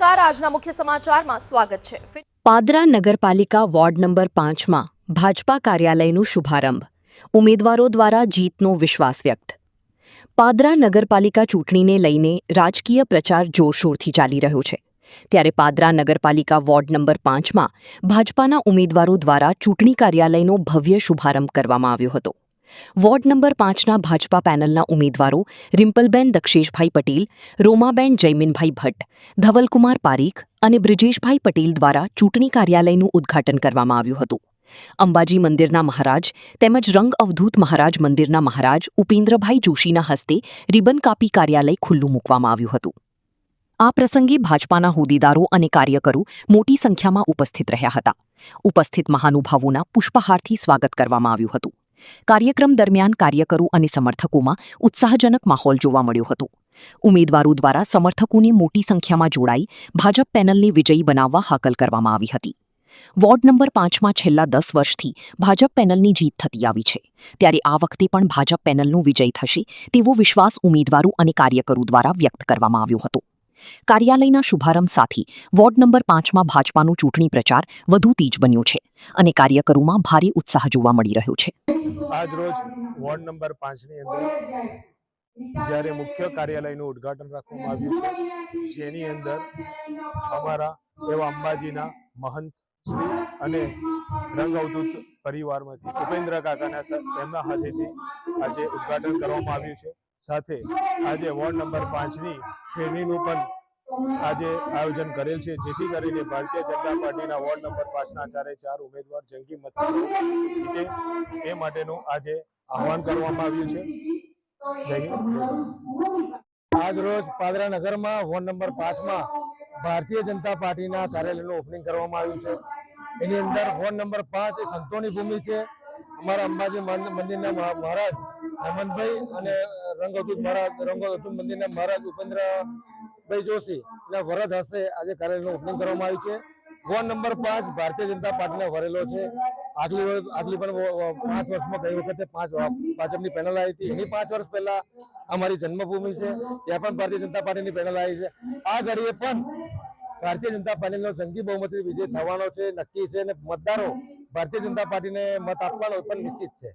નમસ્કાર, આજના મુખ્ય સમાચારમાં સ્વાગત છે। પાદરા નગરપાલિકા વોર્ડ નંબર 5માં ભાજપા કાર્યાલયનું શુભારંભ, ઉમેદવારો દ્વારા જીતનો વિશ્વાસ વ્યક્ત। પાદરા નગરપાલિકા ચૂંટણીને લઈને રાજકીય પ્રચાર જોરશોરથી ચાલી રહ્યો છે, ત્યારે પાદરા નગરપાલિકા વોર્ડ નંબર 5માં ભાજપાના ઉમેદવારો દ્વારા ચૂંટણી કાર્યાલયનો ભવ્ય શુભારંભ કરવામાં આવ્યો હતો। વોર્ડ નંબર 5ના ભાજપા પેનલના ઉમેદવારો રિમ્પલબેન દક્ષેશભાઈ પટેલ, રોમાબેન જયમીનભાઈ ભટ્ટ, ધવલકુમાર પારીખ અને બ્રિજેશભાઈ પટેલ દ્વારા ચૂંટણી કાર્યાલયનું ઉદ્ઘાટન કરવામાં આવ્યું હતું। અંબાજી મંદિરના મહારાજ તેમજ રંગ અવધૂત મહારાજ મંદિરના મહારાજ ઉપેન્દ્રભાઈ જોશીના હસ્તે રિબન કાપી કાર્યાલય ખુલ્લું મૂકવામાં આવ્યું હતું। આ પ્રસંગે ભાજપાના હોદ્દેદારો અને કાર્યકરો મોટી સંખ્યામાં ઉપસ્થિત રહ્યા હતા। ઉપસ્થિત મહાનુભાવોના પુષ્પહારથી સ્વાગત કરવામાં આવ્યું હતું। કાર્યક્રમ દરમિયાન કાર્યકરો અને સમર્થકોમાં ઉત્સાહજનક માહોલ જોવા મળ્યો હતો। ઉમેદવારો દ્વારા સમર્થકોને મોટી સંખ્યામાં જોડાઈ ભાજપ પેનલને વિજયી બનાવવા હાકલ કરવામાં આવી હતી। વોર્ડ નંબર 5માં છેલ્લા 10 વર્ષથી ભાજપ પેનલની જીત થતી આવી છે, ત્યારે આ વખતે પણ ભાજપ પેનલનો વિજય થશે તેવો વિશ્વાસ ઉમેદવારો અને કાર્યકરો દ્વારા વ્યક્ત કરવામાં આવ્યો હતો। કાર્યાલયના શુભારંભ સાથે વોર્ડ નંબર 5માં ભાજપાનો ચૂંટણી પ્રચાર વધુ તેજ બન્યો છે અને કાર્યકરોમાં ભારે ઉત્સાહ જોવા મળી રહ્યો છે। આજ રોજ વોર્ડ નંબર 5ની અંદર જ્યારે મુખ્ય કાર્યાલયનું ઉદ્ઘાટન રાખવામાં આવ્યું છે, જેની અંદર અમારા એવા અંબાજીના મહંત શ્રી અને રંગ અવધૂત પરિવારમાંથી ઉપેન્દ્ર કાકાના એમના હાથેથી આજે ઉદ્ઘાટન કરવામાં આવ્યું છે। સાથે આજે વોર્ડ નંબર 5ની ફેરીનું પણ આજે આયોજન કરેલ છે, જેથી કરીને ભારતીય જનતા પાર્ટીના વોર્ડ નંબર 5ના 4 ઉમેદવાર જંગી મતથી જીતે એ માટેનું આજે આહવાન કરવામાં આવ્યું છે। જય હિન્દ, જય ભારત। આજ રોજ પાદરા નગરમાં વોર્ડ નંબર 5માં ભારતીય જનતા પાર્ટીના કાર્યાલયનું ઓપનિંગ કરવામાં આવ્યું છે। એની અંદર વોર્ડ નંબર 5 એ સંતોની ભૂમિ છે। અમારા અંબાજી મંદિરના મહારાજ હેમંતભાઈ અને રંગ અવધૂત મંદિરના મહારાજ ઉપેન્દ્રભાઈ જોશી ના વરદ હસ્તે આજે કાર્યાલયનું ઓપનિંગ કરવામાં આવ્યું છે। વોર્ડ નંબર 5 ભારતીય જનતા પાર્ટીનો વરેલો છે। આગલી પણ 5 વર્ષમાં ગઈ વખતે 5 ભાજપની પેનલ આવી હતી, એની 5 વર્ષ પહેલા અમારી જન્મભૂમિ છે, ત્યાં પણ ભારતીય જનતા પાર્ટીની પેનલ આવી છે। આ ઘડીએ પણ ભારતીય જનતા પાર્ટીનો જંગી બહુમતી વિજય થવાનો છે, નક્કી છે, અને મતદારો ભારતીય જનતા પાર્ટીને મત આપવાનો પણ નિશ્ચિત છે।